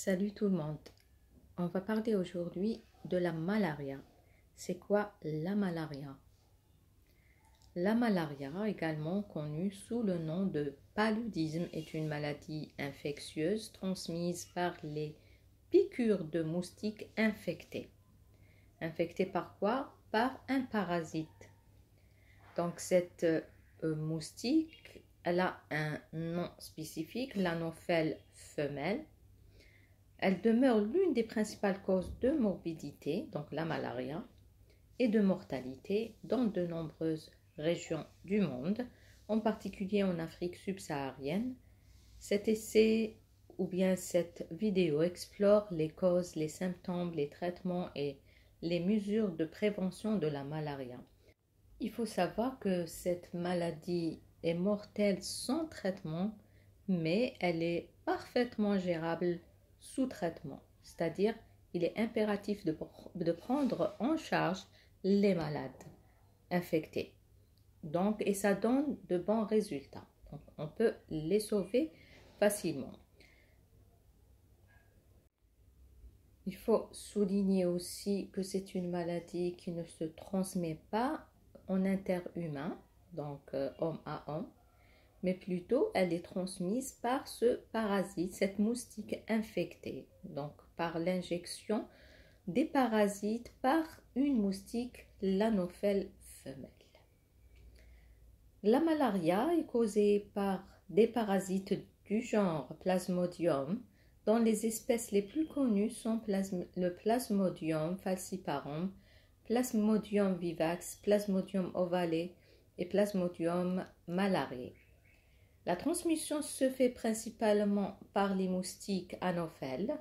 Salut tout le monde. On va parler aujourd'hui de la malaria. C'est quoi la malaria? La malaria, également connue sous le nom de paludisme, est une maladie infectieuse transmise par les piqûres de moustiques infectés. Infectés par quoi? Par un parasite. Donc cette moustique, elle a un nom spécifique, l'Anophèle femelle. Elle demeure l'une des principales causes de morbidité, donc la malaria, et de mortalité dans de nombreuses régions du monde, en particulier en Afrique subsaharienne. Cet essai ou bien cette vidéo explore les causes, les symptômes, les traitements et les mesures de prévention de la malaria. Il faut savoir que cette maladie est mortelle sans traitement, mais elle est parfaitement gérable sous traitement, c'est-à-dire il est impératif de prendre en charge les malades infectés. Donc, et ça donne de bons résultats. Donc, on peut les sauver facilement. Il faut souligner aussi que c'est une maladie qui ne se transmet pas en interhumain, donc homme à homme, mais plutôt elle est transmise par ce parasite, cette moustique infectée, donc par l'injection des parasites par une moustique, l'Anophèle femelle. La malaria est causée par des parasites du genre Plasmodium, dont les espèces les plus connues sont le Plasmodium falciparum, Plasmodium vivax, Plasmodium ovale et Plasmodium malariae. La transmission se fait principalement par les moustiques anophèles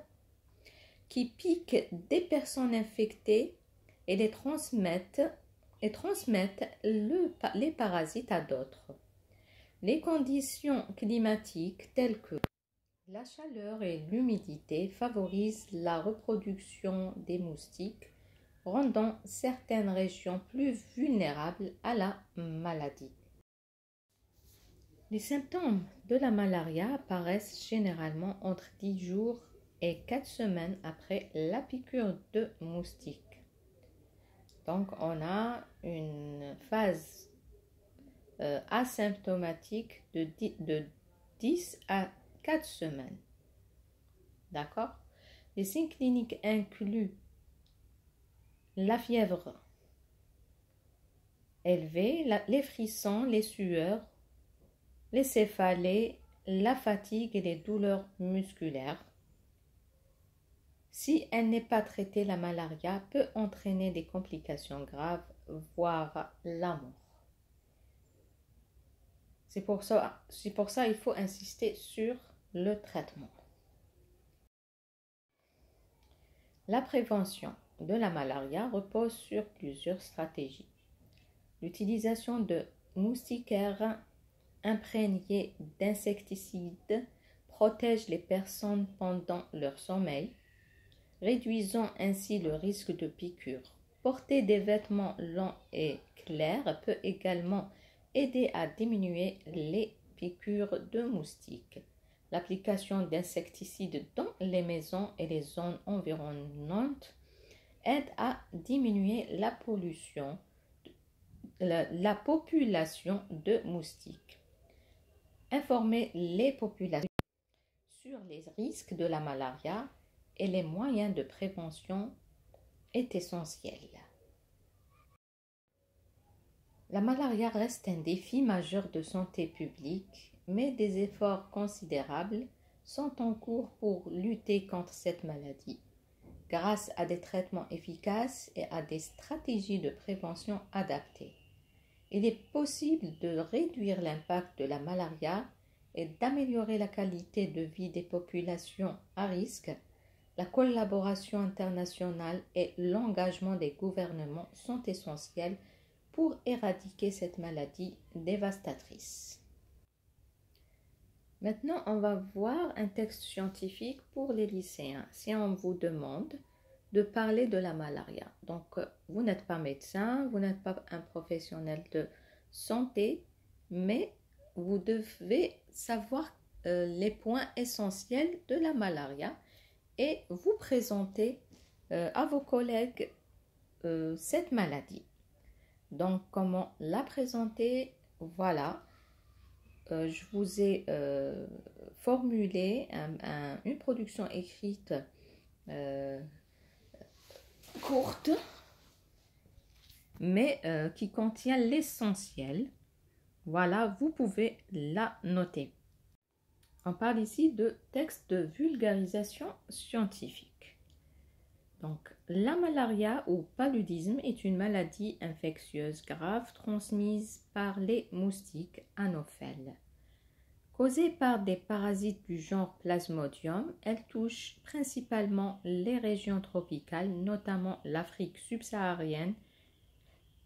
qui piquent des personnes infectées et les transmettent les parasites à d'autres. Les conditions climatiques telles que la chaleur et l'humidité favorisent la reproduction des moustiques, rendant certaines régions plus vulnérables à la maladie. Les symptômes de la malaria apparaissent généralement entre 10 jours et 4 semaines après la piqûre de moustique. Donc, on a une phase asymptomatique de 10 à 4 semaines. D'accord? Les signes cliniques incluent la fièvre élevée, les frissons, les sueurs, les céphalées, la fatigue et les douleurs musculaires. Si elle n'est pas traitée, la malaria peut entraîner des complications graves, voire la mort. C'est pour ça qu'il faut insister sur le traitement. La prévention de la malaria repose sur plusieurs stratégies. L'utilisation de moustiquaires imprégnés d'insecticides protège les personnes pendant leur sommeil, réduisant ainsi le risque de piqûre. Porter des vêtements longs et clairs peut également aider à diminuer les piqûres de moustiques. L'application d'insecticides dans les maisons et les zones environnantes aide à diminuer la population de moustiques. Informer les populations sur les risques de la malaria et les moyens de prévention est essentiel. La malaria reste un défi majeur de santé publique, mais des efforts considérables sont en cours pour lutter contre cette maladie, grâce à des traitements efficaces et à des stratégies de prévention adaptées. Il est possible de réduire l'impact de la malaria et d'améliorer la qualité de vie des populations à risque. La collaboration internationale et l'engagement des gouvernements sont essentiels pour éradiquer cette maladie dévastatrice. Maintenant, on va voir un texte scientifique pour les lycéens. Si on vous demande de parler de la malaria, donc vous n'êtes pas médecin, vous n'êtes pas un professionnel de santé, mais vous devez savoir les points essentiels de la malaria et vous présenter à vos collègues cette maladie. Donc, comment la présenter? Voilà, je vous ai formulé une production écrite courte, mais qui contient l'essentiel. Voilà, vous pouvez la noter. On parle ici de texte de vulgarisation scientifique. Donc, la malaria ou paludisme est une maladie infectieuse grave transmise par les moustiques anophèles. Causée par des parasites du genre Plasmodium, elle touche principalement les régions tropicales, notamment l'Afrique subsaharienne.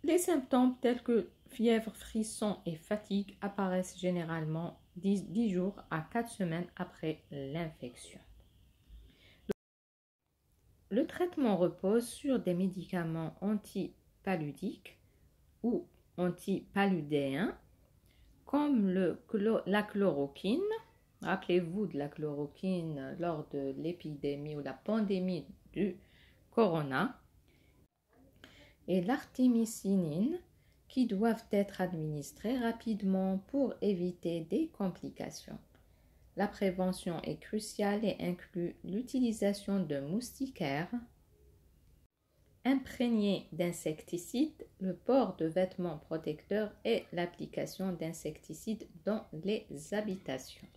Les symptômes tels que fièvre, frisson et fatigue apparaissent généralement 10 jours à 4 semaines après l'infection. Le traitement repose sur des médicaments antipaludiques ou antipaludéens comme la chloroquine. Rappelez-vous de la chloroquine lors de l'épidémie ou la pandémie du corona. Et l'artémisinine qui doivent être administrés rapidement pour éviter des complications. La prévention est cruciale et inclut l'utilisation de moustiquaires imprégnés d'insecticides, le port de vêtements protecteurs et l'application d'insecticides dans les habitations.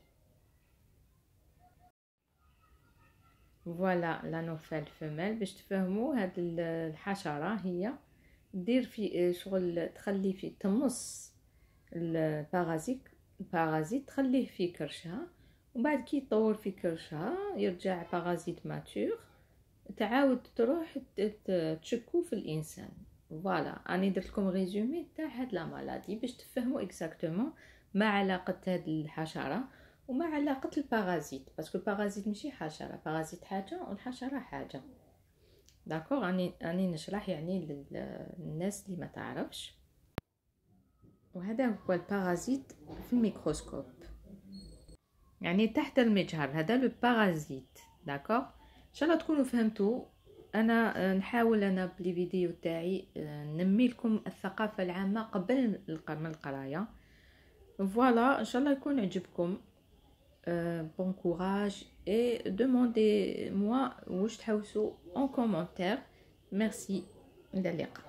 Voilà l'anophèle femelle. باش تفهموا هاد الحشرة هي دير في شغل تخلي في تمص البارازيت تخليه في كرشها وبعد كي يطور في كرشها يرجع بارازيت ماتور تعاود تروح تشكو في الانسان. فوالا اني درت لكم ريزومي تاع هاد لا مالادي باش تفهموا اكزاكتومون ما علاقه هاد الحشره وما علاقه البارازيت باسكو البارازيت ماشي حشره، البارازيت حاجه والحشره حاجه. داكوغ اني نشرح يعني للناس اللي ما تعرفش. وهذا هو البارازيت في الميكروسكوب يعني تحت المجهر، هذا لو بارازيت. داكوغ ان شاء الله تكونوا فهمتوا. انا نحاول انا بلي فيديو تاعي نمي لكم الثقافه العامه قبل من القرايه. فوالا ان شاء الله يكون عجبكم. bon courage et demandez-moi واش تحوسوا en commentaire. Merci. إلى اللقاء.